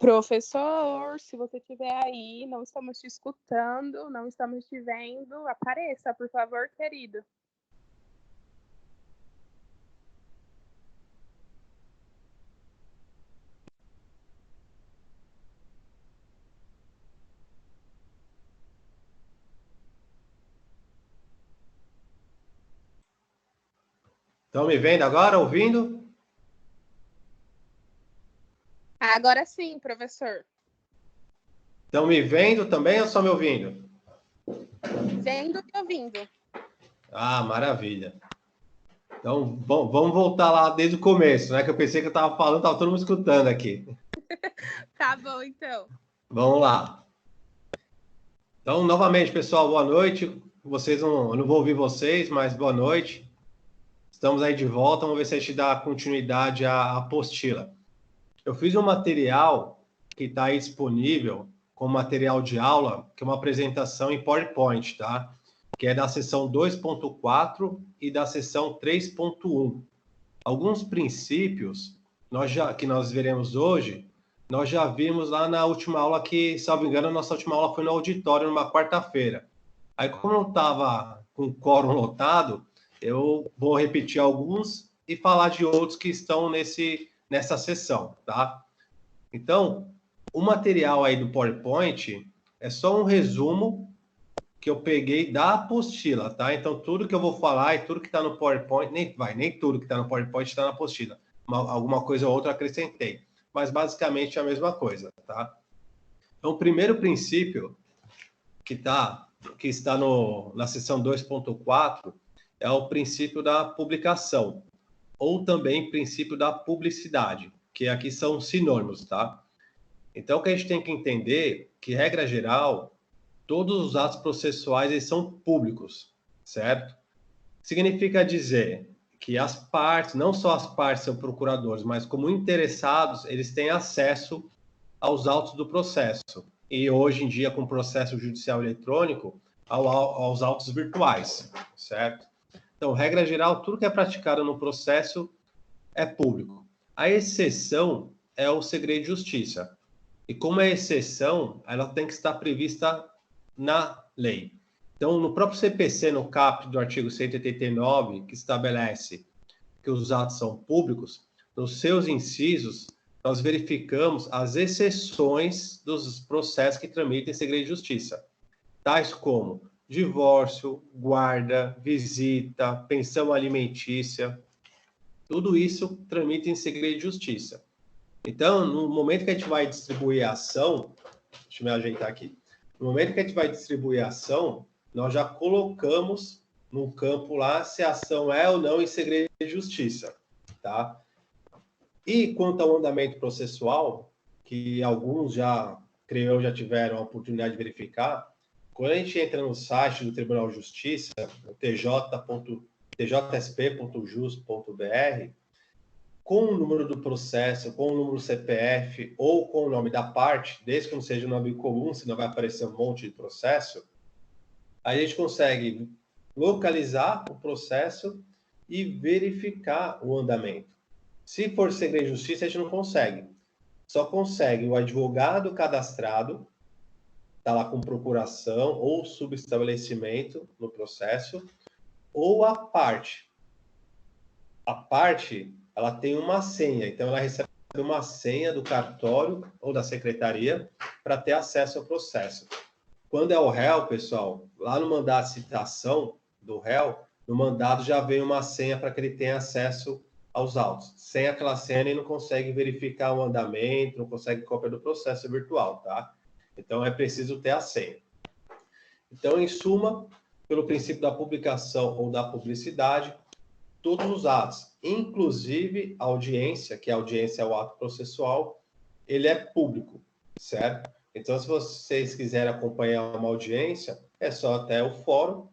Professor, se você estiver aí, não estamos te escutando, não estamos te vendo, apareça, por favor, querido. Estão me vendo agora, ouvindo? Agora sim, professor. Estão me vendo também ou só me ouvindo? Vendo e ouvindo. Ah, maravilha. Então, vamos voltar lá desde o começo, né? Que eu pensei que eu estava falando, estava todo mundo escutando aqui. Tá bom, então. Vamos lá. Então, novamente, pessoal, boa noite. Eu não vou ouvir vocês, mas boa noite. Estamos aí de volta, vamos ver se a gente dá continuidade à apostila. Eu fiz um material que está aí disponível como material de aula, que é uma apresentação em PowerPoint, tá? Que é da seção 2.4 e da seção 3.1. Alguns princípios que nós veremos hoje, nós já vimos lá na última aula que, salvo engano, a nossa última aula foi no auditório, numa quarta-feira. Aí, como eu estava com o quórum lotado, eu vou repetir alguns e falar de outros que estão nessa sessão, tá? Então, o material aí do PowerPoint é só um resumo que eu peguei da apostila, tá? Então, tudo que eu vou falar e tudo que está no PowerPoint, nem tudo que está no PowerPoint está na apostila. Alguma coisa ou outra eu acrescentei, mas basicamente é a mesma coisa, tá? Então, o primeiro princípio que está na seção 2.4 é o princípio da publicação, ou também princípio da publicidade, que aqui são sinônimos, tá? Então, o que a gente tem que entender que, regra geral, todos os atos processuais eles são públicos, certo? Significa dizer que as partes, não só as partes são procuradores, mas como interessados, eles têm acesso aos autos do processo. E hoje em dia, com o processo judicial eletrônico, aos autos virtuais, certo? Então, regra geral, tudo que é praticado no processo é público. A exceção é o segredo de justiça. E como é exceção, ela tem que estar prevista na lei. Então, no próprio CPC, no caput do artigo 189, que estabelece que os atos são públicos, nos seus incisos, nós verificamos as exceções dos processos que tramitam em segredo de justiça, tais como divórcio, guarda, visita, pensão alimentícia, tudo isso tramita em segredo de justiça. Então, no momento que a gente vai distribuir a ação, deixa eu me ajeitar aqui. No momento que a gente vai distribuir a ação, nós já colocamos no campo lá se a ação é ou não em segredo de justiça, tá? E quanto ao andamento processual, que alguns creio eu, já tiveram a oportunidade de verificar, quando a gente entra no site do Tribunal de Justiça, tjsp.jus.br, com o número do processo, com o número do CPF ou com o nome da parte, desde que não seja um nome comum, senão vai aparecer um monte de processo, a gente consegue localizar o processo e verificar o andamento. Se for segredo de justiça, a gente não consegue. Só consegue o advogado cadastrado, está lá com procuração ou subestabelecimento no processo, ou a parte. A parte, ela tem uma senha, então ela recebe uma senha do cartório ou da secretaria para ter acesso ao processo. Quando é o réu, pessoal, lá no mandado de citação do réu, no mandado já vem uma senha para que ele tenha acesso aos autos. Sem aquela senha, ele não consegue verificar o andamento, não consegue cópia do processo virtual, tá? Então, é preciso ter a senha. Então, em suma, pelo princípio da publicação ou da publicidade, todos os atos, inclusive a audiência, que a audiência é o ato processual, ele é público, certo? Então, se vocês quiserem acompanhar uma audiência, é só até o fórum,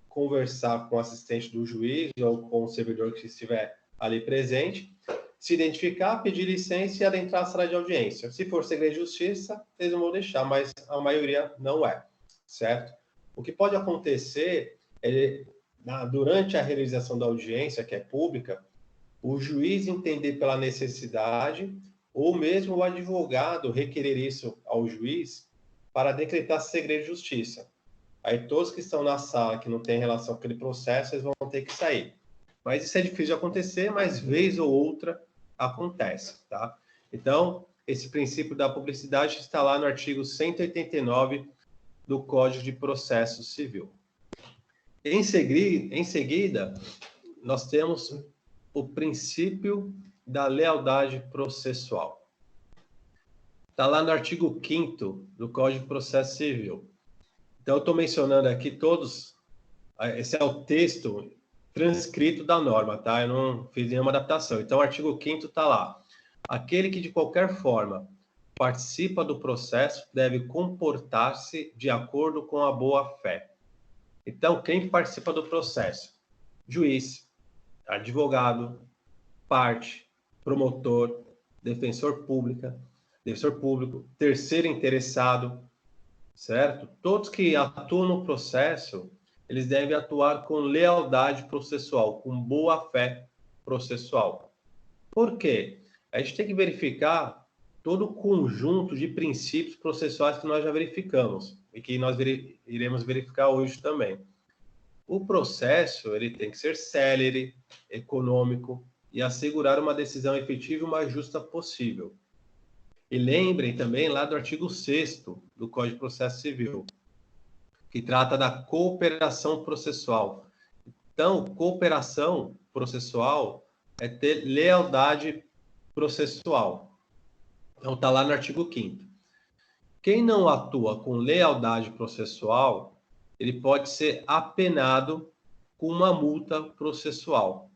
conversar com o assistente do juiz ou com o servidor que estiver ali presente, se identificar, pedir licença e adentrar a sala de audiência. Se for segredo de justiça, eles não vão deixar, mas a maioria não é, certo? O que pode acontecer é, durante a realização da audiência, que é pública, o juiz entender pela necessidade ou mesmo o advogado requerer isso ao juiz para decretar segredo de justiça. Aí todos que estão na sala que não tem relação com aquele processo, eles vão ter que sair. Mas isso é difícil de acontecer, mas vez ou outra acontece, tá? Então, esse princípio da publicidade está lá no artigo 189 do Código de Processo Civil. Em seguida, nós temos o princípio da lealdade processual. Está lá no artigo 5º do Código de Processo Civil. Então, eu estou mencionando aqui todos, esse é o texto transcrito da norma, tá? Eu não fiz nenhuma adaptação. Então, o artigo 5º está lá. Aquele que, de qualquer forma, participa do processo deve comportar-se de acordo com a boa-fé. Então, quem participa do processo? Juiz, advogado, parte, promotor, defensor público, terceiro interessado, certo? Todos que atuam no processo, eles devem atuar com lealdade processual, com boa-fé processual. Por quê? A gente tem que verificar todo o conjunto de princípios processuais que nós já verificamos e que nós iremos verificar hoje também. O processo ele tem que ser célere, econômico e assegurar uma decisão efetiva e mais justa possível. E lembrem também lá do artigo 6º do Código de Processo Civil, que trata da cooperação processual. Então, cooperação processual é ter lealdade processual. Então, está lá no artigo 5º. Quem não atua com lealdade processual, ele pode ser apenado com uma multa processual.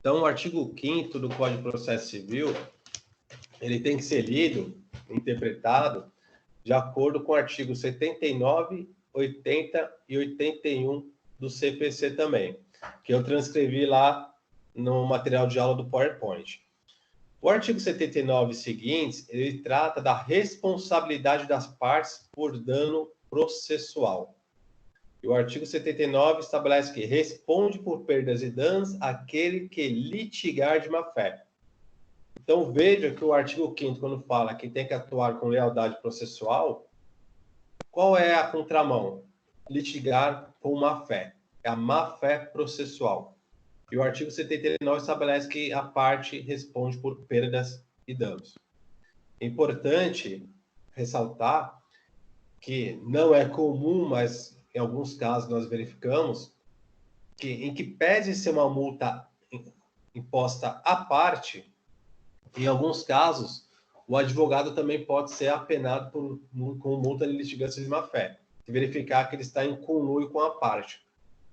Então, o artigo 5º do Código de Processo Civil, ele tem que ser lido, interpretado, de acordo com o artigo 79, 80 e 81 do CPC também, que eu transcrevi lá no material de aula do PowerPoint. O artigo 79 seguintes, ele trata da responsabilidade das partes por dano processual. E o artigo 79 estabelece que responde por perdas e danos aquele que litigar de má-fé. Então, veja que o artigo 5º, quando fala que tem que atuar com lealdade processual, qual é a contramão? Litigar com má-fé. É a má-fé processual. E o artigo 79 estabelece que a parte responde por perdas e danos. É importante ressaltar que não é comum, mas em alguns casos nós verificamos que, em que pese ser uma multa imposta à parte, em alguns casos, o advogado também pode ser apenado com multa de litigância de má-fé, se verificar que ele está em conluio com a parte,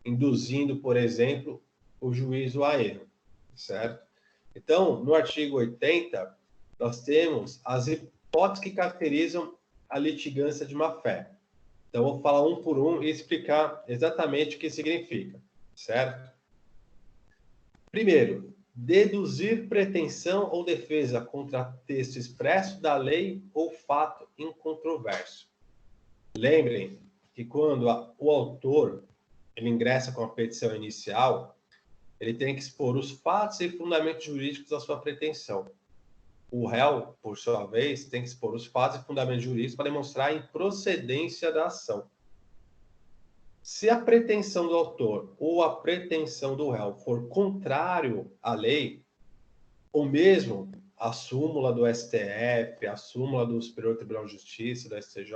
induzindo, por exemplo, o juízo a erro, certo? Então, no artigo 80, nós temos as hipóteses que caracterizam a litigância de má-fé. Então, eu vou falar um por um e explicar exatamente o que significa, certo? Primeiro, deduzir pretensão ou defesa contra texto expresso da lei ou fato incontroverso. Lembrem que quando o autor ele ingressa com a petição inicial, ele tem que expor os fatos e fundamentos jurídicos da sua pretensão. O réu, por sua vez, tem que expor os fatos e fundamentos jurídicos para demonstrar a improcedência da ação. Se a pretensão do autor ou a pretensão do réu for contrário à lei, ou mesmo a súmula do STF, a súmula do Superior Tribunal de Justiça, do STJ,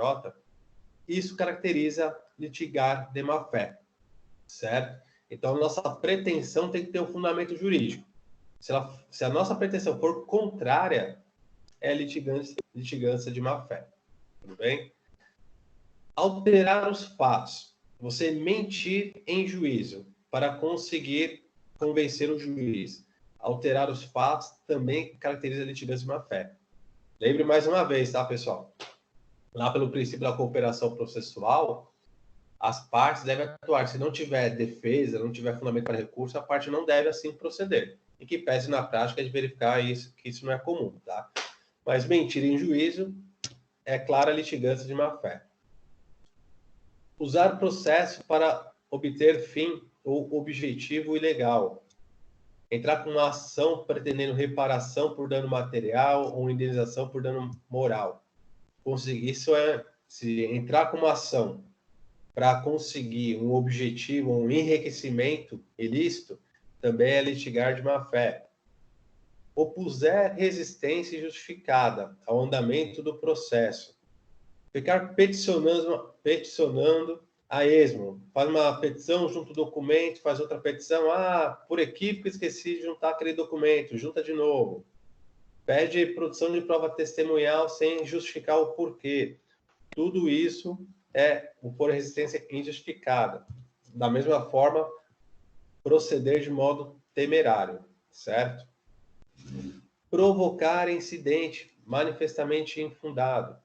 isso caracteriza litigar de má-fé, certo? Então, a nossa pretensão tem que ter um fundamento jurídico. Se a nossa pretensão for contrária, é litigância de má-fé. Tudo bem? Alterar os fatos. Você mentir em juízo para conseguir convencer o juiz. Alterar os fatos também caracteriza litigância de má-fé. Lembre mais uma vez, tá, pessoal? Lá pelo princípio da cooperação processual, as partes devem atuar. Se não tiver defesa, não tiver fundamento para recurso, a parte não deve assim proceder. E que pese na prática de verificar isso, que isso não é comum, tá? Mas mentir em juízo é clara litigância de má-fé. Usar processo para obter fim ou objetivo ilegal. entrar com uma ação pretendendo reparação por dano material ou indenização por dano moral. Isso é, se entrar com uma ação para conseguir um objetivo, um enriquecimento ilícito, também é litigar de má-fé. Opuser resistência justificada ao andamento do processo. Ficar peticionando a esmo. Faz uma petição, junta o documento, faz outra petição. Por equívoco esqueci de juntar aquele documento, junta de novo. Pede produção de prova testemunhal sem justificar o porquê. Tudo isso é opor resistência injustificada. Da mesma forma, proceder de modo temerário, certo? Provocar incidente manifestamente infundado.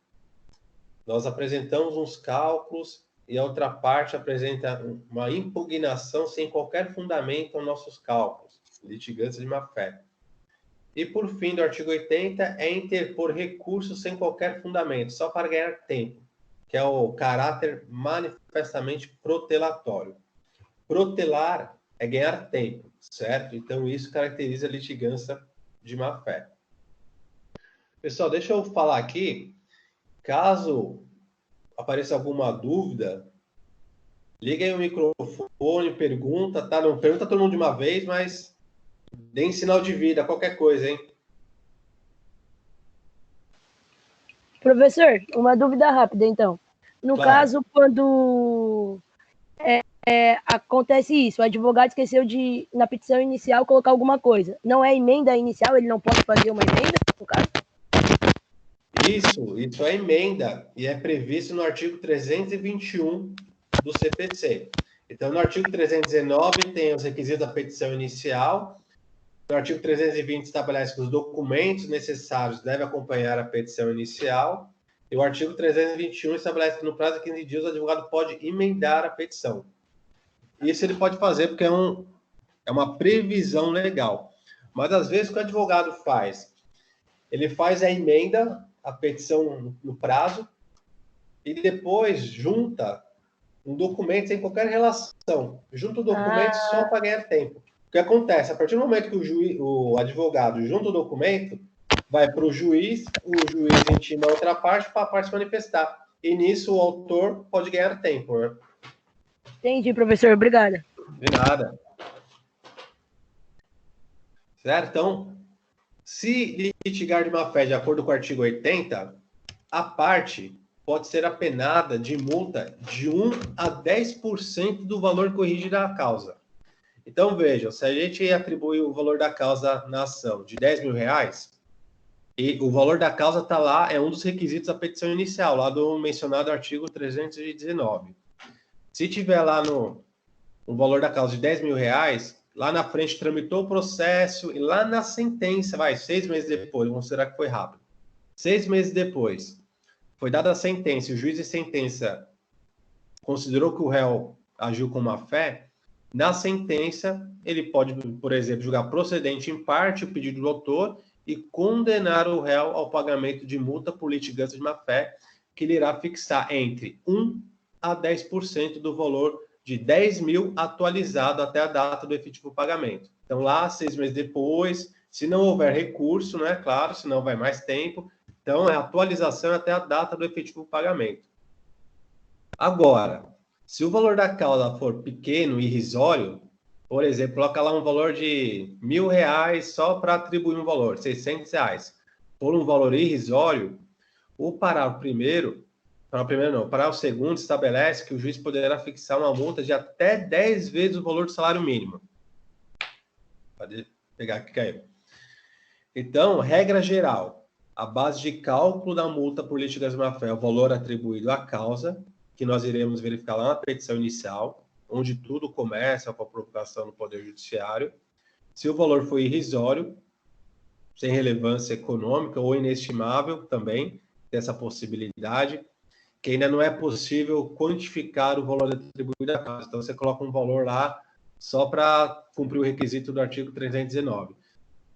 Nós apresentamos uns cálculos e a outra parte apresenta uma impugnação sem qualquer fundamento aos nossos cálculos, litigantes de má-fé. E, por fim, do artigo 80, é interpor recurso sem qualquer fundamento, só para ganhar tempo, que é o caráter manifestamente protelatório. Protelar é ganhar tempo, certo? Então, isso caracteriza a litigância de má-fé. Pessoal, deixa eu falar aqui, caso apareça alguma dúvida, liga aí o microfone, pergunta, tá? Não pergunta todo mundo de uma vez, mas deem sinal de vida, qualquer coisa, hein? Professor, uma dúvida rápida, então. No caso, quando acontece isso, o advogado esqueceu de, na petição inicial, colocar alguma coisa. Não é emenda inicial, ele não pode fazer uma emenda, no caso? Isso é emenda e é previsto no artigo 321 do CPC. Então, no artigo 319 tem os requisitos da petição inicial. No artigo 320 estabelece que os documentos necessários devem acompanhar a petição inicial. E o artigo 321 estabelece que no prazo de 15 dias o advogado pode emendar a petição. Isso ele pode fazer porque é uma previsão legal. Mas, às vezes, o que o advogado faz? Ele faz a emenda, a petição no prazo, e depois junta um documento sem qualquer relação. Junta o documento só para ganhar tempo. O que acontece? A partir do momento que o advogado junta o documento, vai para o juiz intima a outra parte para a parte se manifestar. E nisso o autor pode ganhar tempo, né? Entendi, professor. Obrigada. De nada. Certo? Então, se litigar de má-fé de acordo com o artigo 80, a parte pode ser apenada de multa de 1 a 10% do valor corrigido da causa. Então, vejam, se a gente atribui o valor da causa na ação de R$10.000, e o valor da causa está lá, é um dos requisitos da petição inicial, lá do mencionado artigo 319. Se tiver lá no valor da causa de R$10.000, lá na frente tramitou o processo, e lá na sentença, 6 meses depois, vamos considerar que foi rápido. 6 meses depois, foi dada a sentença, e o juiz de sentença considerou que o réu agiu com má-fé, na sentença, ele pode, por exemplo, julgar procedente em parte o pedido do autor e condenar o réu ao pagamento de multa por litigância de má-fé, que ele irá fixar entre 1 a 10% do valor de 10 mil atualizado até a data do efetivo pagamento. Então, lá, 6 meses depois, se não houver recurso, né, claro, senão vai mais tempo, então é atualização até a data do efetivo pagamento. Agora, se o valor da causa for pequeno e irrisório, por exemplo, coloca lá um valor de R$1.000 só para atribuir um valor, R$600, por um valor irrisório, o parágrafo primeiro, parágrafo segundo estabelece que o juiz poderá fixar uma multa de até 10 vezes o valor do salário mínimo. Pode pegar aqui, caiu. Então, regra geral, a base de cálculo da multa por litigância de má-fé é o valor atribuído à causa, que nós iremos verificar lá na petição inicial, onde tudo começa com a provocação no Poder Judiciário. Se o valor for irrisório, sem relevância econômica ou inestimável também, tem essa possibilidade, que ainda não é possível quantificar o valor atribuído à causa. Então, você coloca um valor lá só para cumprir o requisito do artigo 319.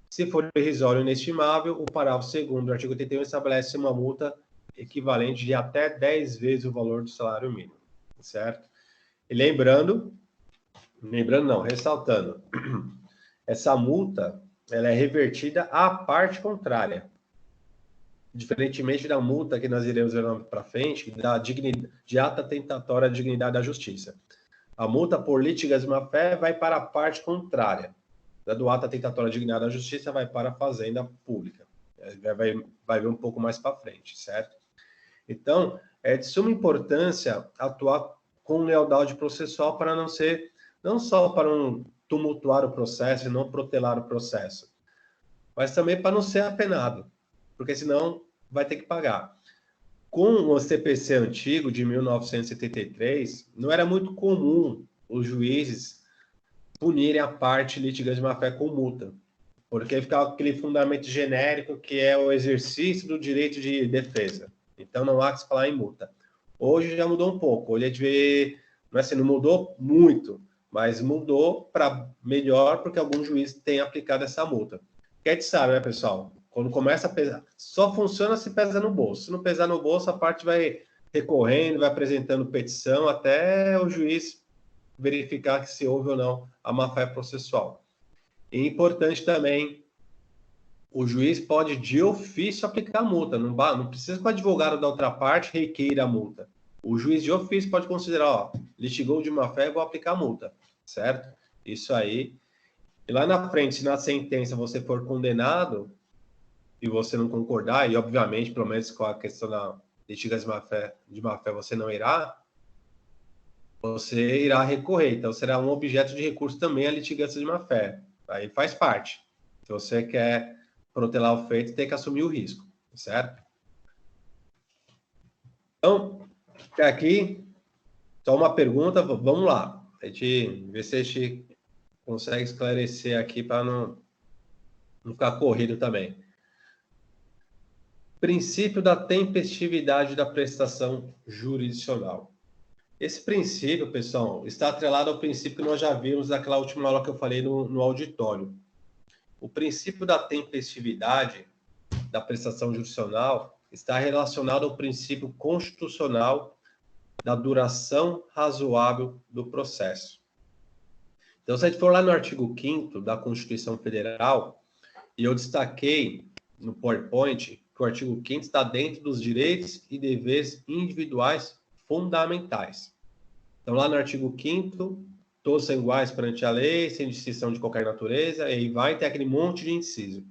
Se for irrisório ou inestimável, o parágrafo 2º do artigo 81 estabelece uma multa equivalente de até 10 vezes o valor do salário mínimo, certo? E ressaltando, essa multa ela é revertida à parte contrária. Diferentemente da multa que nós iremos ver para frente, de ata tentatória à dignidade da justiça. A multa por litigância de má-fé vai para a parte contrária. Da do ato tentatória à dignidade da justiça vai para a fazenda pública. Vai ver um pouco mais para frente, certo? Então, é de suma importância atuar com lealdade processual para não só para não tumultuar o processo e não protelar o processo, mas também para não ser apenado, porque senão vai ter que pagar. Com o CPC antigo, de 1973, não era muito comum os juízes punirem a parte litigante de má-fé com multa, porque ficava aquele fundamento genérico que é o exercício do direito de defesa. Então, não há que se falar em multa. Hoje já mudou um pouco. Hoje não mudou muito, mas mudou para melhor, porque alguns juízes têm aplicado essa multa. Porque a gente sabe, né, pessoal? Quando começa a pesar, só funciona se pesa no bolso. Se não pesar no bolso, a parte vai recorrendo, vai apresentando petição, até o juiz verificar que se houve ou não a má-fé processual. E importante também, o juiz pode, de ofício, aplicar a multa. Não precisa que o advogado da outra parte requeira a multa. O juiz de ofício pode considerar, litigou de má-fé, vou aplicar a multa, certo? Isso aí. E lá na frente, se na sentença você for condenado e você não concordar, e obviamente, pelo menos com a questão da litigância de má-fé, você não irá, você irá recorrer. Então, será um objeto de recurso também a litigância de má-fé. Aí faz parte. Se você quer protelar o feito, tem que assumir o risco, certo? Então, até aqui, só uma pergunta, vamos lá. A gente vê se a gente consegue esclarecer aqui para não ficar corrido também. Princípio da tempestividade da prestação jurisdicional. Esse princípio, pessoal, está atrelado ao princípio que nós já vimos naquela última aula que eu falei no auditório. O princípio da tempestividade da prestação jurisdicional está relacionado ao princípio constitucional da duração razoável do processo. Então, se a gente for lá no artigo 5º da Constituição Federal, e eu destaquei no PowerPoint que o artigo 5º está dentro dos direitos e deveres individuais fundamentais. Então, lá no artigo 5º, todos são iguais perante a lei, sem distinção de qualquer natureza, e aí vai ter aquele monte de inciso.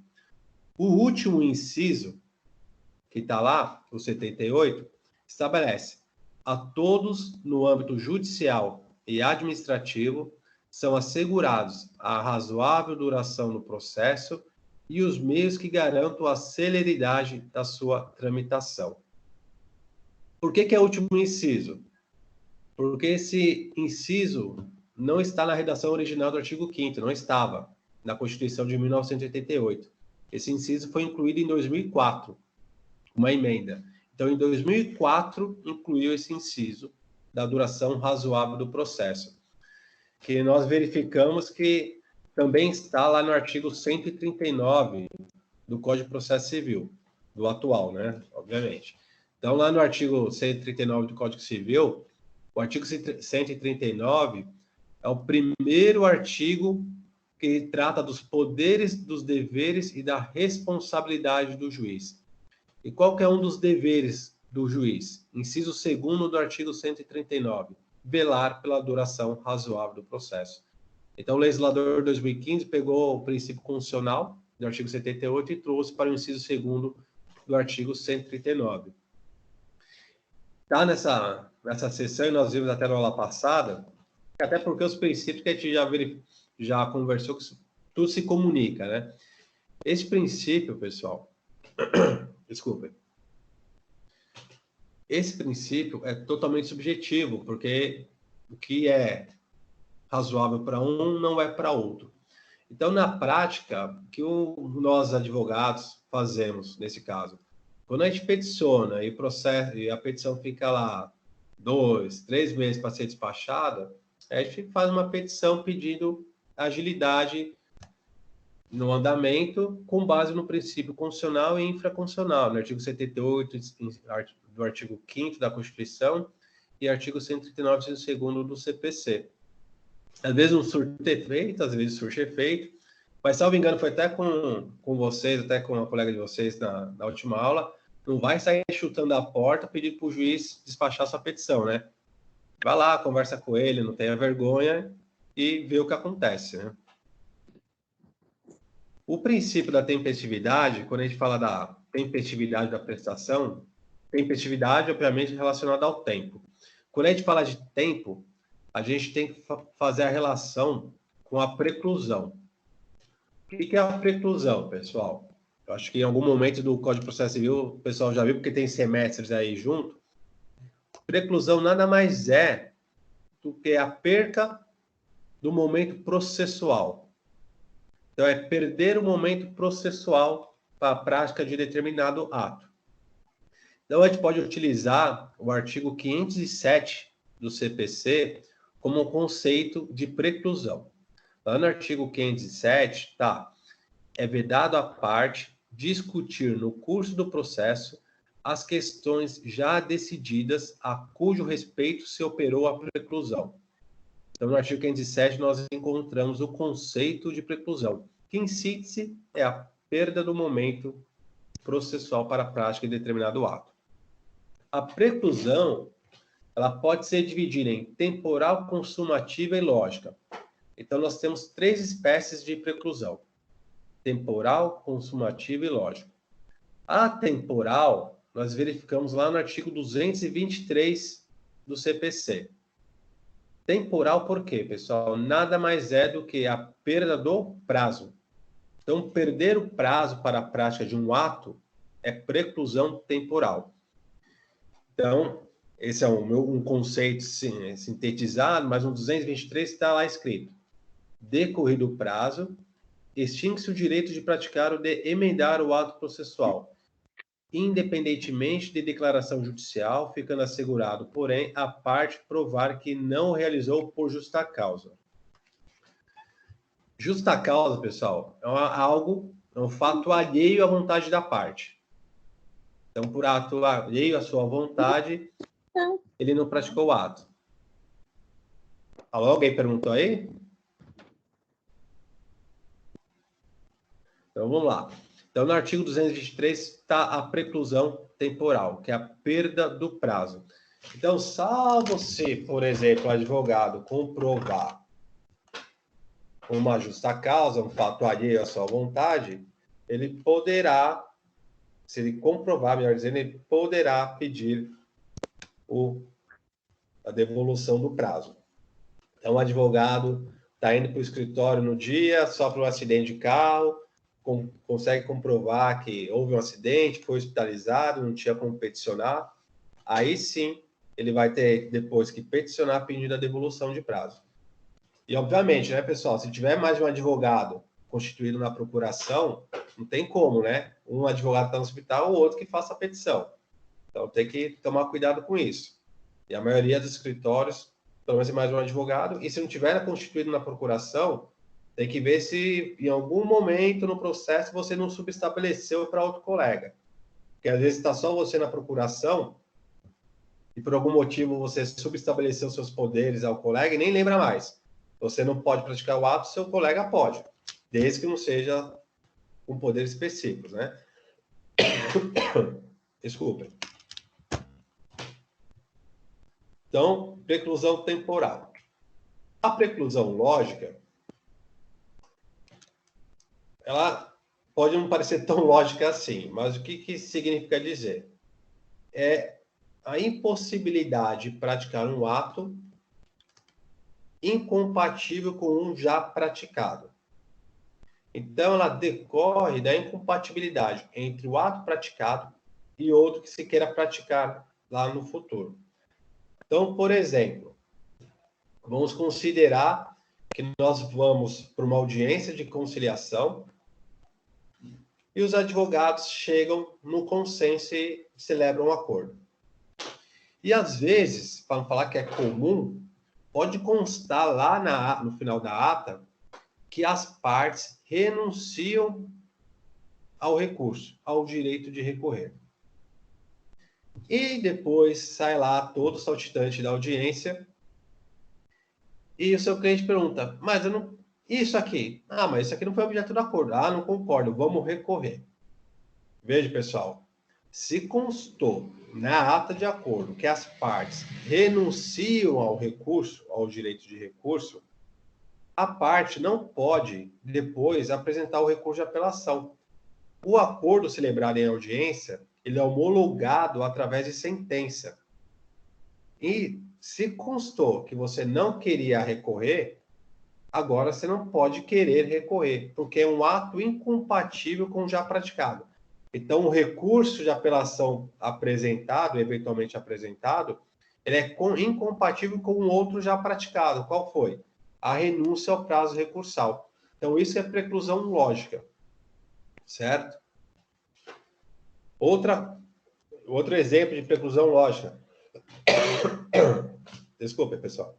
O último inciso, que está lá, o 78, estabelece: a todos, no âmbito judicial e administrativo, são assegurados a razoável duração do processo e os meios que garantam a celeridade da sua tramitação. Por que é o último inciso? Porque esse inciso não está na redação original do artigo 5º, não estava na Constituição de 1988. Esse inciso foi incluído em 2004, uma emenda. Então, em 2004, incluiu esse inciso da duração razoável do processo, que nós verificamos que também está lá no artigo 139 do Código de Processo Civil, do atual, né? Obviamente. Então, lá no artigo 139 do Código Civil, o artigo 139 é o primeiro artigo que trata dos poderes, dos deveres e da responsabilidade do juiz. E qual que é um dos deveres do juiz? Inciso 2º do artigo 139, velar pela duração razoável do processo. Então, o legislador, em 2015, pegou o princípio constitucional do artigo 78 e trouxe para o inciso 2º do artigo 139. Tá nessa sessão, e nós vimos até na aula passada, até porque os princípios que a gente já conversou, que tudo se comunica, né? Esse princípio, pessoal, desculpem, esse princípio é totalmente subjetivo, porque o que é razoável para um não é para outro. Então, na prática, o que nós advogados fazemos nesse caso? Quando a gente peticiona e a petição fica lá 2, 3 meses para ser despachada, a gente faz uma petição pedindo agilidade no andamento com base no princípio constitucional e infraconstitucional, no artigo 78 do artigo 5º da Constituição e artigo 139, inciso 2º do CPC. Às vezes não surte efeito, às vezes surte efeito, Mas, se eu não me engano, foi até com vocês, até com uma colega de vocês na última aula, não vai sair chutando a porta pedindo para o juiz despachar sua petição, né? Vai lá, conversa com ele, não tenha vergonha e vê o que acontece, né? O princípio da tempestividade, quando a gente fala da tempestividade da prestação, tempestividade, obviamente, relacionada ao tempo. Quando a gente fala de tempo, a gente tem que fazer a relação com a preclusão. O que é a preclusão, pessoal? Eu acho que em algum momento do Código de Processo Civil o pessoal já viu, porque tem semestres aí junto. Preclusão nada mais é do que a perca do momento processual. Então, é perder o momento processual para a prática de determinado ato. Então, a gente pode utilizar o artigo 507 do CPC como um conceito de preclusão. Lá no artigo 507, é vedado à parte discutir no curso do processo as questões já decididas a cujo respeito se operou a preclusão. Então, no artigo 507, nós encontramos o conceito de preclusão, que, em síntese, é a perda do momento processual para a prática de determinado ato. A preclusão, ela pode ser dividida em temporal, consumativa e lógica. Então, nós temos 3 espécies de preclusão: temporal, consumativa e lógica. A temporal, nós verificamos lá no artigo 223 do CPC. Temporal por quê, pessoal? Nada mais é do que a perda do prazo. Então, perder o prazo para a prática de um ato é preclusão temporal. Então, esse é um conceito sintetizado, mas no 223 está lá escrito: decorrido o prazo, extingue-se o direito de praticar ou de emendar o ato processual, independentemente de declaração judicial, ficando assegurado, porém, a parte provar que não o realizou por justa causa. Justa causa, pessoal, é um fato alheio à vontade da parte. Então, por ato alheio à sua vontade, ele não praticou o ato. Alô, alguém perguntou aí? Então, vamos lá. Então, no artigo 223 está a preclusão temporal, que é a perda do prazo. Então, só você, por exemplo, advogado, comprovar uma justa causa, um fato alheio à sua vontade, ele poderá, se ele comprovar, melhor dizendo, ele poderá pedir a devolução do prazo. Então, o advogado está indo para o escritório no dia, sofre um acidente de carro, consegue comprovar que houve um acidente, foi hospitalizado, não tinha como peticionar, aí sim ele vai ter depois que peticionar pedindo a devolução de prazo. E obviamente, né, pessoal, se tiver mais de um advogado constituído na procuração, não tem como, né? Um advogado está no hospital, o outro que faça a petição. Então tem que tomar cuidado com isso. E a maioria dos escritórios, pelo menos, é mais um advogado, e se não tiver constituído na procuração, tem que ver se em algum momento no processo você não subestabeleceu para outro colega. Porque às vezes está só você na procuração e por algum motivo você subestabeleceu seus poderes ao colega e nem lembra mais. Você não pode praticar o ato, seu colega pode, desde que não seja com poderes específicos, né? Desculpa. Então, preclusão temporal. A preclusão lógica, ela pode não parecer tão lógica assim, mas o que significa dizer? É a impossibilidade de praticar um ato incompatível com um já praticado. Então, ela decorre da incompatibilidade entre o ato praticado e outro que se queira praticar lá no futuro. Então, por exemplo, vamos considerar que nós vamos para uma audiência de conciliação e os advogados chegam no consenso e celebram um acordo. E, às vezes, para não falar que é comum, pode constar lá no final da ata que as partes renunciam ao recurso, ao direito de recorrer. E depois sai lá todo saltitante da audiência e o seu cliente pergunta: mas eu não Isso aqui. Ah, mas isso aqui não foi objeto do acordo. Ah, não concordo. Vamos recorrer. Veja, pessoal. Se constou na ata de acordo que as partes renunciam ao recurso, ao direito de recurso, a parte não pode depois apresentar o recurso de apelação. O acordo celebrado em audiência, ele é homologado através de sentença. E se constou que você não queria recorrer, agora você não pode querer recorrer, porque é um ato incompatível com o já praticado. Então, o recurso de apelação apresentado, eventualmente apresentado, ele é incompatível com o outro já praticado. Qual foi? A renúncia ao prazo recursal. Então, isso é preclusão lógica. Certo? Outro exemplo de preclusão lógica. Desculpe, pessoal.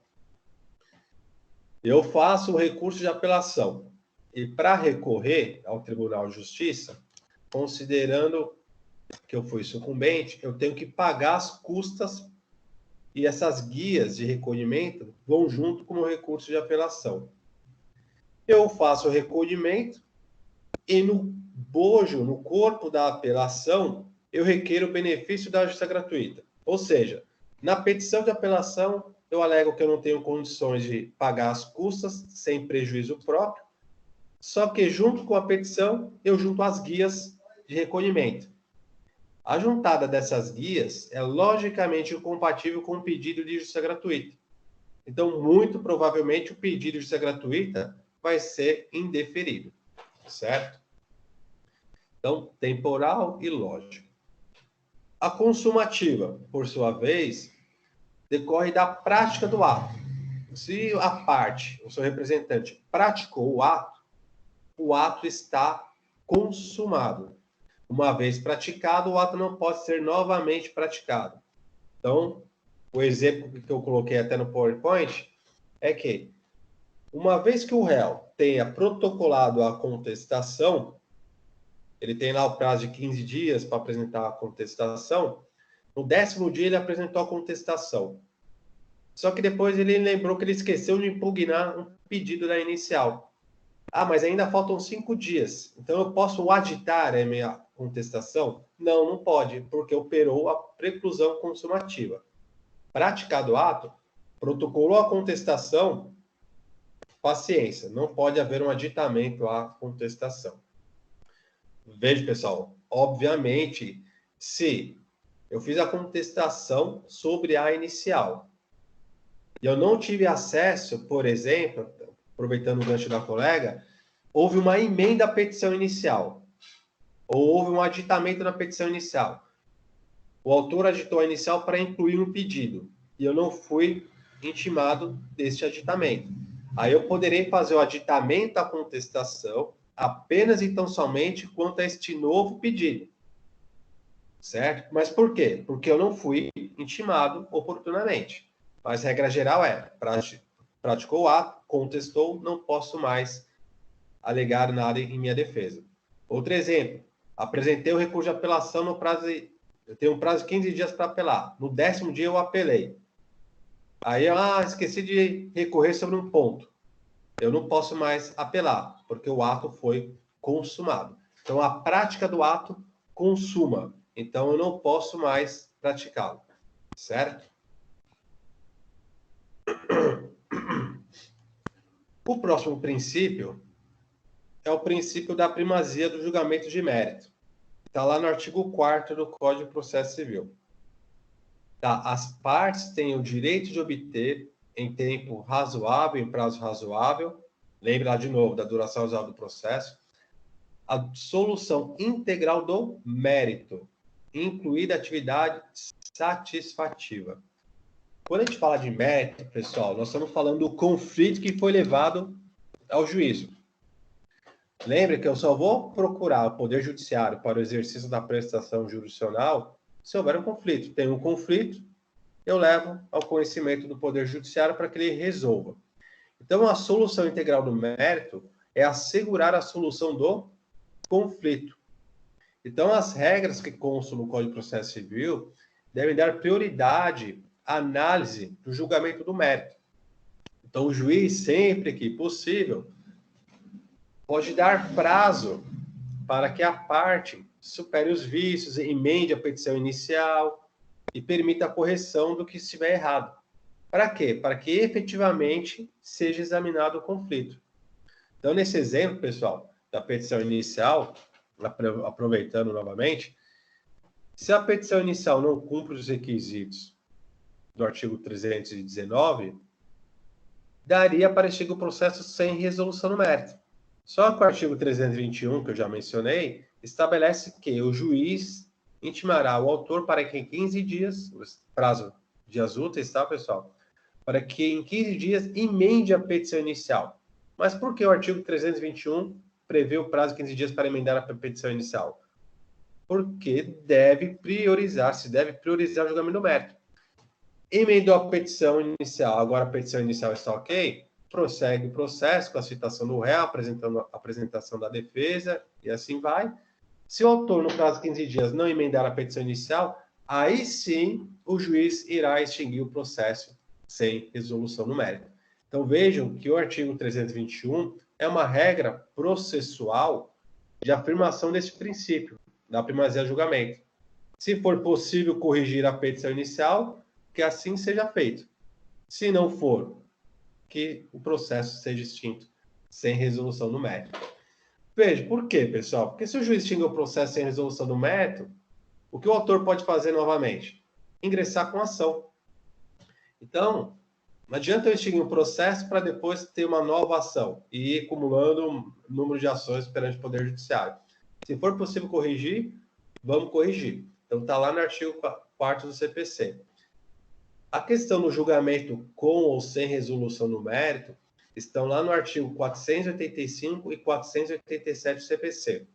Eu faço o recurso de apelação. E para recorrer ao Tribunal de Justiça, considerando que eu fui sucumbente, eu tenho que pagar as custas e essas guias de recolhimento vão junto com o recurso de apelação. Eu faço o recolhimento e no bojo, no corpo da apelação, eu requeiro o benefício da justiça gratuita. Ou seja, na petição de apelação, eu alego que eu não tenho condições de pagar as custas sem prejuízo próprio, só que junto com a petição, eu junto as guias de recolhimento. A juntada dessas guias é logicamente incompatível com o pedido de justiça gratuita. Então, muito provavelmente, o pedido de justiça gratuita vai ser indeferido, certo? Então, temporal e lógico. A consumativa, por sua vez, decorre da prática do ato. Se a parte, o seu representante, praticou o ato está consumado. Uma vez praticado, o ato não pode ser novamente praticado. Então, o exemplo que eu coloquei até no PowerPoint é que, uma vez que o réu tenha protocolado a contestação, ele tem lá o prazo de 15 dias para apresentar a contestação, no 10º dia ele apresentou a contestação. Só que depois ele lembrou que ele esqueceu de impugnar um pedido da inicial. Ah, mas ainda faltam 5 dias. Então eu posso aditar a minha contestação? Não, não pode, porque operou a preclusão consumativa. Praticado o ato, protocolou a contestação, paciência, não pode haver um aditamento à contestação. Veja, pessoal, obviamente, se eu fiz a contestação sobre a inicial e eu não tive acesso, por exemplo, aproveitando o gancho da colega, houve uma emenda à petição inicial, ou houve um aditamento na petição inicial. O autor aditou a inicial para incluir um pedido, e eu não fui intimado deste aditamento. Aí eu poderei fazer o aditamento à contestação apenas então somente quanto a este novo pedido. Certo? Mas por quê? Porque eu não fui intimado oportunamente. Mas a regra geral é, praticou o ato, contestou, não posso mais alegar nada em minha defesa. Outro exemplo, apresentei o recurso de apelação no prazo eu tenho um prazo de 15 dias para apelar. No 10º dia eu apelei. Aí, esqueci de recorrer sobre um ponto. Eu não posso mais apelar, porque o ato foi consumado. Então, a prática do ato consuma. Então, eu não posso mais praticá-lo. Certo? O próximo princípio é o princípio da primazia do julgamento de mérito. Está lá no artigo 4º do Código de Processo Civil. Tá? As partes têm o direito de obter em tempo razoável, em prazo razoável, lembra lá de novo da duração razoável do processo, a solução integral do mérito, incluída a atividade satisfativa. Quando a gente fala de mérito, pessoal, nós estamos falando do conflito que foi levado ao juízo. Lembre que eu só vou procurar o Poder Judiciário para o exercício da prestação jurisdicional se houver um conflito. Tem um conflito, eu levo ao conhecimento do Poder Judiciário para que ele resolva. Então, a solução integral do mérito é assegurar a solução do conflito. Então, as regras que constam no Código de Processo Civil devem dar prioridade à análise do julgamento do mérito. Então, o juiz, sempre que possível, pode dar prazo para que a parte supere os vícios, emende a petição inicial e permita a correção do que estiver errado. Para quê? Para que efetivamente seja examinado o conflito. Então, nesse exemplo, pessoal, da petição inicial, aproveitando novamente, se a petição inicial não cumpre os requisitos do artigo 319, daria para extinguir o processo sem resolução no mérito. Só que o artigo 321, que eu já mencionei, estabelece que o juiz intimará o autor para que em 15 dias, prazo de dias úteis, tá, pessoal? Para que em 15 dias emende a petição inicial. Mas por que o artigo 321 prevê o prazo de 15 dias para emendar a petição inicial? Porque se deve priorizar o julgamento do mérito. Emendou a petição inicial, agora a petição inicial está ok, prossegue o processo com a citação do réu, a apresentação da defesa, e assim vai. Se o autor, no prazo de 15 dias, não emendar a petição inicial, aí sim o juiz irá extinguir o processo sem resolução no mérito. Então vejam que o artigo 321 é uma regra processual de afirmação desse princípio, da primazia do julgamento. Se for possível corrigir a petição inicial, que assim seja feito. Se não for, que o processo seja extinto sem resolução do mérito. Veja, por quê, pessoal? Porque se o juiz extingue o processo sem resolução do mérito, o que o autor pode fazer novamente? Ingressar com ação. Então, não adianta eu extinguir um processo para depois ter uma nova ação e ir acumulando número de ações perante o Poder Judiciário. Se for possível corrigir, vamos corrigir. Então, está lá no artigo 4º do CPC. A questão do julgamento com ou sem resolução no mérito estão lá no artigo 485 e 487 do CPC.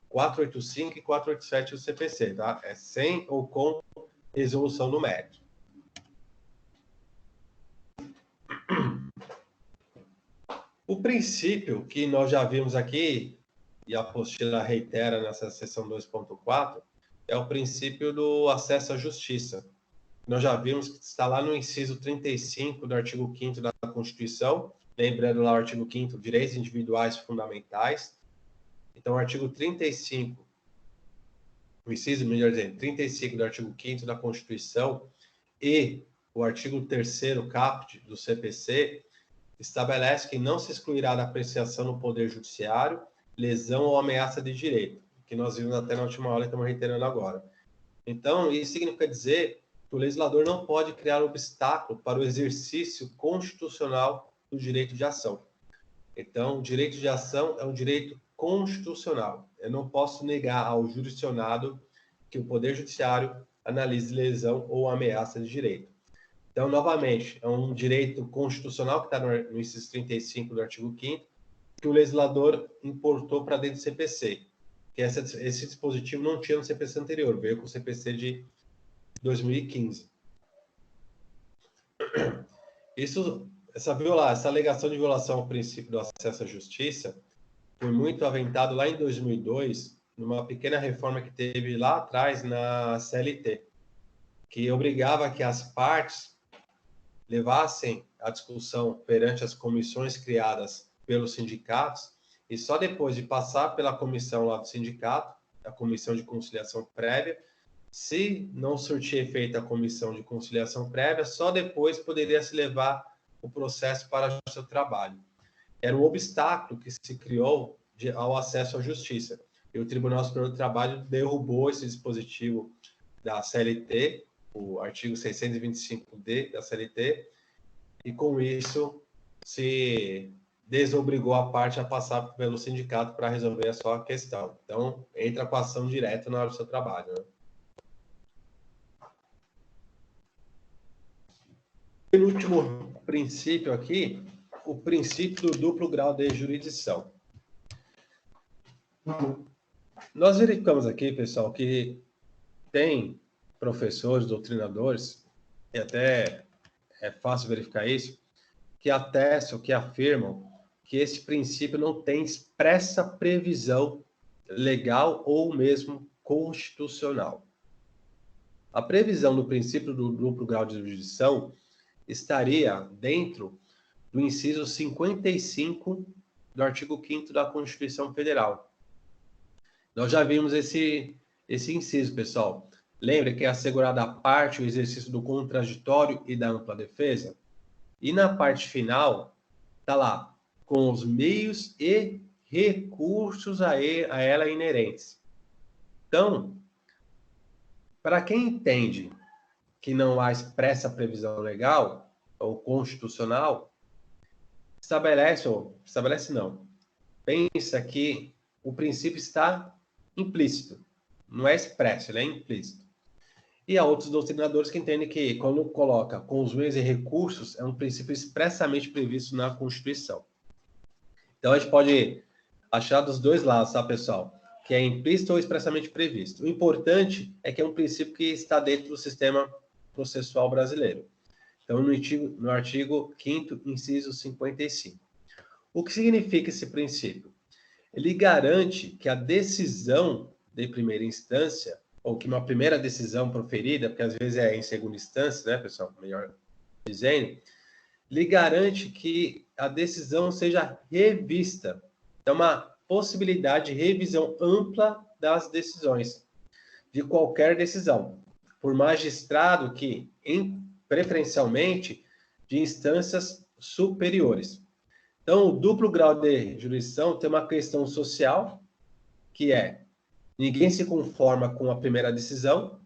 485 e 487 do CPC, tá? É sem ou com resolução no mérito. O princípio que nós já vimos aqui, e a apostila reitera nessa seção 2.4, é o princípio do acesso à justiça. Nós já vimos que está lá no inciso 35 do artigo 5º da Constituição, lembrando lá o artigo 5º, direitos individuais fundamentais. Então, o artigo 35, o inciso, melhor dizendo, 35 do artigo 5º da Constituição e o artigo 3º caput do CPC estabelece que não se excluirá da apreciação no Poder Judiciário lesão ou ameaça de direito, que nós vimos até na última aula e estamos reiterando agora. Então, isso significa dizer que o legislador não pode criar obstáculo para o exercício constitucional do direito de ação. Então, o direito de ação é um direito constitucional. Eu não posso negar ao jurisdicionado que o Poder Judiciário analise lesão ou ameaça de direito. Então, novamente, é um direito constitucional que está no inciso 35 do artigo 5º, que o legislador importou para dentro do CPC. Que esse dispositivo não tinha no CPC anterior, veio com o CPC de 2015. Essa alegação de violação ao princípio do acesso à justiça foi muito aventado lá em 2002, numa pequena reforma que teve lá atrás na CLT, que obrigava que as partes levassem a discussão perante as comissões criadas pelos sindicatos e só depois de passar pela comissão lá do sindicato, a comissão de conciliação prévia, se não surtir efeito a comissão de conciliação prévia, só depois poderia se levar o processo para o seu trabalho. Era um obstáculo que se criou ao acesso à justiça. E o Tribunal Superior do Trabalho derrubou esse dispositivo da CLT, o artigo 625D da CLT, e com isso se desobrigou a parte a passar pelo sindicato para resolver a sua questão. Então, entra com a ação direta na hora do seu trabalho, né? O último princípio aqui, o princípio do duplo grau de jurisdição. Nós verificamos aqui, pessoal, que tem professores, doutrinadores, e até é fácil verificar isso, que atestam, que afirmam que esse princípio não tem expressa previsão legal ou mesmo constitucional. A previsão do princípio do duplo grau de jurisdição estaria dentro do inciso 55 do artigo 5º da Constituição Federal. Nós já vimos esse inciso, pessoal. Lembra que é assegurada à parte o exercício do contraditório e da ampla defesa? E na parte final, está lá, com os meios e recursos a ela inerentes. Então, para quem entende que não há expressa previsão legal ou constitucional, pensa que o princípio está implícito, não é expresso, ele é implícito. E há outros doutrinadores que entendem que, quando coloca com os meios e recursos, é um princípio expressamente previsto na Constituição. Então, a gente pode achar dos dois lados, tá, pessoal? Que é implícito ou expressamente previsto. O importante é que é um princípio que está dentro do sistema processual brasileiro. Então, no artigo 5º, inciso 55. O que significa esse princípio? Ele garante que a decisão de primeira instância, ou que uma primeira decisão proferida, porque às vezes é em segunda instância, né, pessoal? Melhor dizendo, ele garante que a decisão seja revista. É uma possibilidade de revisão ampla das decisões, de qualquer decisão, por magistrado que, preferencialmente, de instâncias superiores. Então, o duplo grau de jurisdição tem uma questão social, que é ninguém se conforma com a primeira decisão,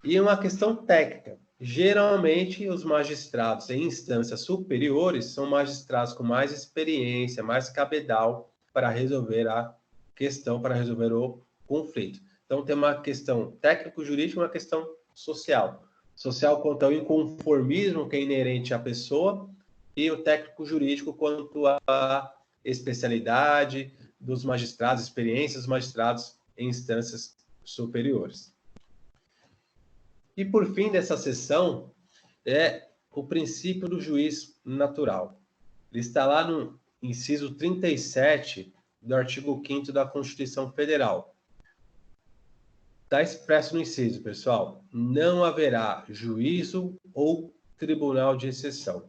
e uma questão técnica. Geralmente, os magistrados em instâncias superiores são magistrados com mais experiência, mais cabedal para resolver a questão, para resolver o conflito. Então, tem uma questão técnico-jurídica e uma questão social. Social quanto ao inconformismo que é inerente à pessoa e o técnico-jurídico quanto à especialidade dos magistrados, experiência dos magistrados em instâncias superiores. E, por fim dessa sessão, é o princípio do juiz natural. Ele está lá no inciso 37 do artigo 5º da Constituição Federal. Está expresso no inciso, pessoal. Não haverá juízo ou tribunal de exceção.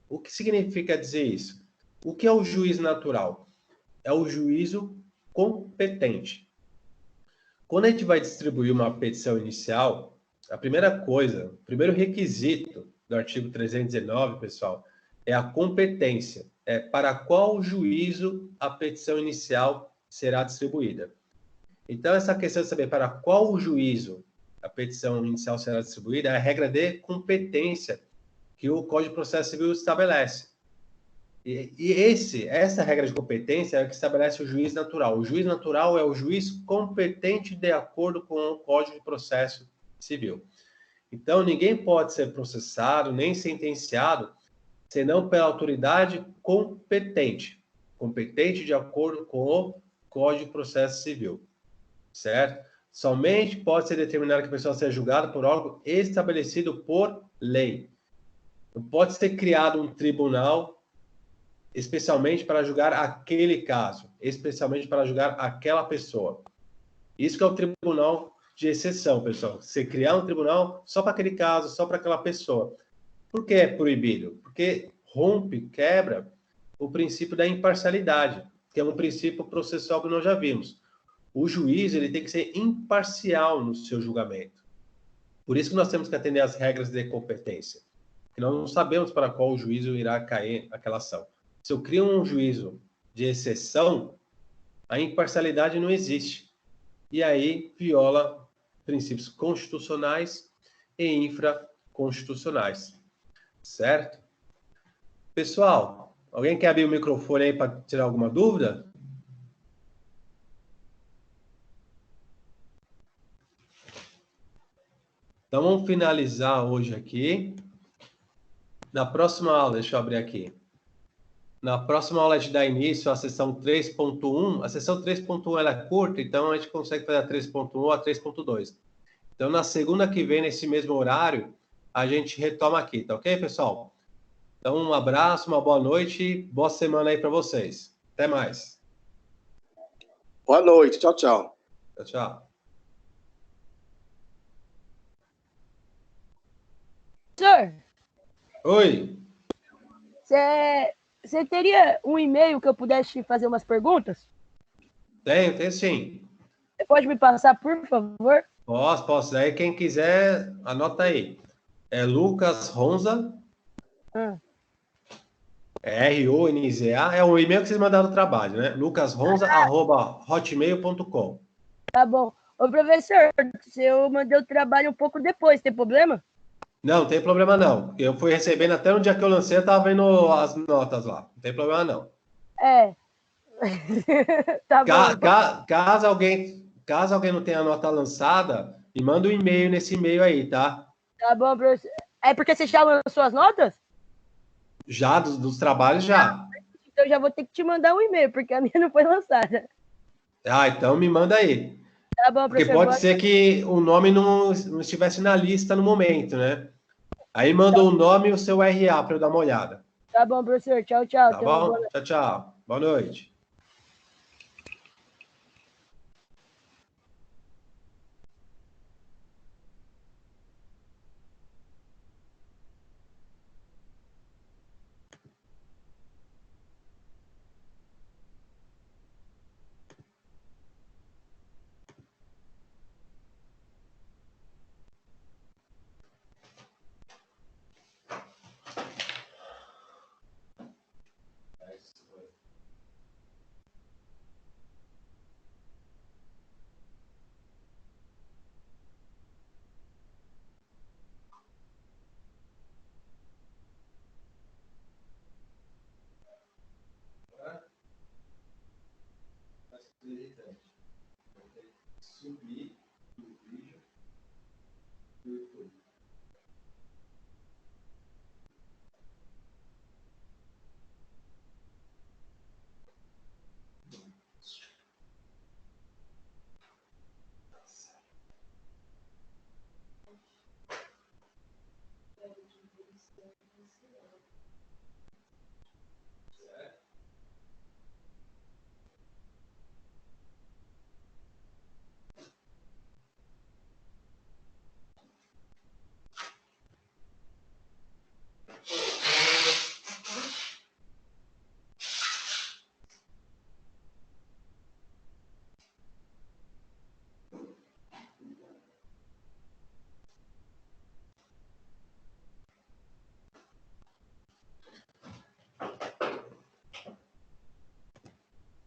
O que significa dizer isso? O que é o juiz natural? É o juízo competente. Quando a gente vai distribuir uma petição inicial, a primeira coisa, o primeiro requisito do artigo 319, pessoal, é a competência. É para qual juízo a petição inicial será distribuída. Então, essa questão de saber para qual juízo a petição inicial será distribuída é a regra de competência que o Código de Processo Civil estabelece. Essa regra de competência é a que estabelece o juiz natural. O juiz natural é o juiz competente de acordo com o Código de Processo Civil. Então, ninguém pode ser processado nem sentenciado senão pela autoridade competente. Competente de acordo com o Código de Processo Civil. Certo? Somente pode ser determinado que a pessoa seja julgada por órgão estabelecido por lei. Não pode ser criado um tribunal especialmente para julgar aquele caso, especialmente para julgar aquela pessoa. Isso que é o tribunal de exceção, pessoal. Você criar um tribunal só para aquele caso, só para aquela pessoa. Por que é proibido? Porque rompe, quebra o princípio da imparcialidade, que é um princípio processual que nós já vimos. O juiz ele tem que ser imparcial no seu julgamento. Por isso que nós temos que atender às regras de competência. Porque nós não sabemos para qual juízo irá cair aquela ação. Se eu crio um juízo de exceção, a imparcialidade não existe. E aí viola princípios constitucionais e infraconstitucionais. Certo? Pessoal, alguém quer abrir o microfone aí para tirar alguma dúvida? Então, vamos finalizar hoje aqui. Na próxima aula, deixa eu abrir aqui. Na próxima aula, a gente dá início à sessão 3.1. A sessão 3.1 ela é curta, então a gente consegue fazer a 3.1 a 3.2. Então, na segunda que vem, nesse mesmo horário, a gente retoma aqui, tá ok, pessoal? Então, um abraço, uma boa noite e boa semana aí para vocês. Até mais. Boa noite. Tchau, tchau. Tchau, tchau. Senhor, Oi. você Você teria um e-mail que eu pudesse te fazer umas perguntas? Tem sim. Você pode me passar, por favor? Posso. Aí quem quiser, anota aí. É Lucas Ronza, Ah, RONZA, é o e-mail que vocês mandaram do trabalho, né? lucasronza@hotmail.com. tá bom. Ô, professor, se eu mandei o trabalho um pouco depois, tem problema? Não tem problema não. Eu fui recebendo até no dia que eu lancei, eu tava vendo as notas lá. Não tem problema não. É. Tá bom. Caso alguém não tenha a nota lançada, me manda um e-mail nesse e-mail aí, tá? Tá bom, professor. É porque você já lançou as notas? Já dos trabalhos já. Então eu já vou ter que te mandar um e-mail, porque a minha não foi lançada. Ah, então me manda aí. Tá bom, Porque professor. pode ser que o nome não estivesse na lista no momento, né? Aí manda o nome e o seu RA para eu dar uma olhada. Tá bom, professor. Tchau, tchau. Tá Tenha uma boa bom? noite. Tchau, tchau. Boa noite. Subir.